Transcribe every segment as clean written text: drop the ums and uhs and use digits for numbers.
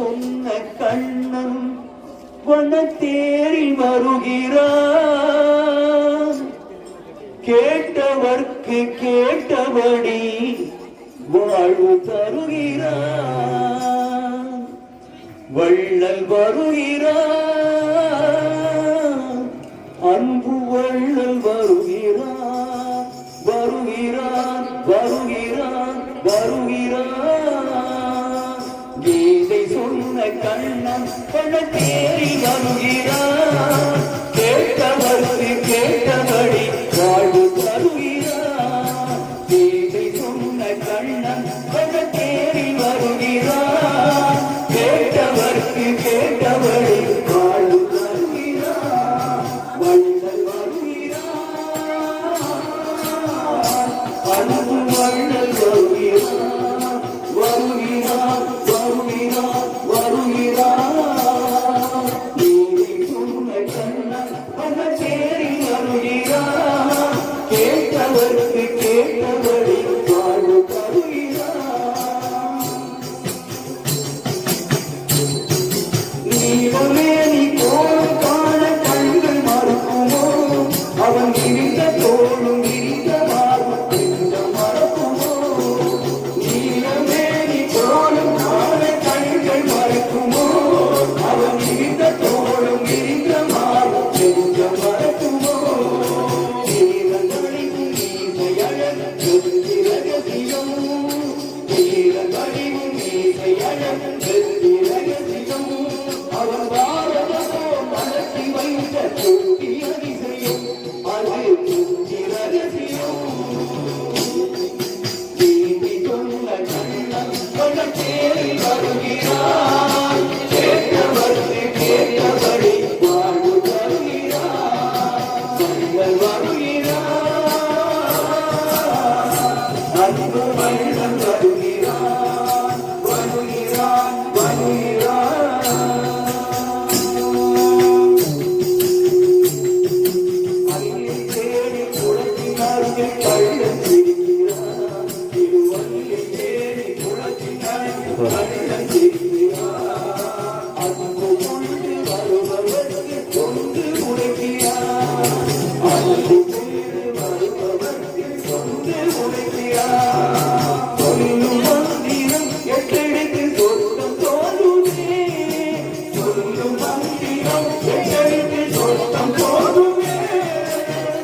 சொன்ன கண்ணன் வனத்தேரில் வருகிறான். கேட்டவர்க்கு கேட்டபடி வாழ்வு தருகிறான். வள்ளல் வருகிறான், அன்பு வள்ளல் வருகிறான், வருகிறான் வருகிறான் வருகிறான். கீதை சொன்ன கண்ணன் வனத்தேரி வருகிறான். கேட்டவர்க்கு கேட்டபடி வாழ்வு தருகிறான். கீதை சொன்ன கண்ணன் வனத்தேரி வருகிறான். கேட்டவர்க்கு கேட்டபடி வாழ்வு தருகிறான். வள்ளல் வருகிறான், அன்பு வள்ளல் வருகிறான், வருகிறான் வருகிறான் வருகிறான். நீதி சொன்ன கண்ணன் வனத்தேரி வருகிறான். கேட்டவர்க்கு கேட்டபடி வாழ்வு தருகிறான். நீலமேனி கோலம் காண கண்கள் மறுக்குமோ? அவன் விரிந்த தோளும் விரிந்த மார்பும் நெஞ்சம் மறக்குமோ? நீலமேனி கோலம் காண கண்கள் மறுக்குமோ? அவன் விரிந்த தோளும் விரிந்த மார்பும் நெஞ்சம் மறக்குமோ? நீலங்களிவும் மீசையழகு ரகசியம், நீலங்களிவும் மீசையழகு ரகசியம். அவன் பாரதமோ மலர்த்தி வைத்த சுட்டி அதிசயம், அது சுட்டி ரகசியம். நீதி சொன்ன கண்ணன் வனத்தேரி வருகிறான். கேட்டவர்க்கு கேட்டபடி வாழ்வு தருகிறான். வள்ளல் வருகிறான், அன்பு வள்ளல் வருகிறான், வருகிறான் வருகிறான். அருகில் தேடி குளத்தினார்கள் கள்ளன் சிரிக்கிறான். திருவள்ளில் தேடி குளத்தினார்கள் கள்ளன் சிரிக்கிறான். அன்பு கொண்டு வருபவர்க்கு கொண்டு உழைக்கிறான். அன்பு கொண்டு வருபவர்க்கு கொண்டு உழைக்கிறான். சொல்லும் மந்திரம் எட்டெடுத்து சொர்க்கம் தோன்றுமே. சொல்லும் மந்திரம் எட்டெடுத்து சொர்க்கம் தோன்றுமே.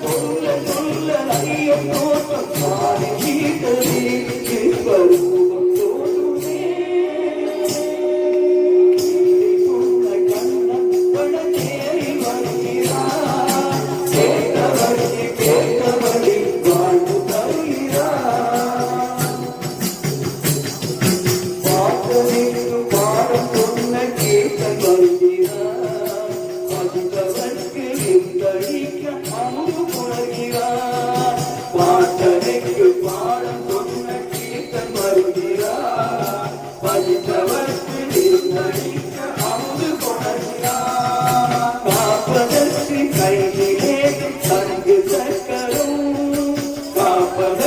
சொல்ல சொல்ல ஐயம் தோற்றம் மாறி கீட்டதே விஸ்வரூபம் தோன்றுமே. சொன்ன கண்ணன் வனத்தேரி வருகிறான். கேட்டவர்க்கு கேட்டபடி வாழ்வு தருகிறான். பார்த்ததற்கு பாடம் சொன்ன கேட்டன் வருகிறான். படித்தவர்க்கு விந்தளிக்க அங்கு உணர்கிறான். பார்த்ததற்கு பாடம் சொன்ன கேட்டன் வருகிறான். படித்தவர்க்கு விந்தளிக்க அங்கு உணர்கிறான். காப்பதற்கு கையிலே தங்கு சக்கரம், காப்பதற்கு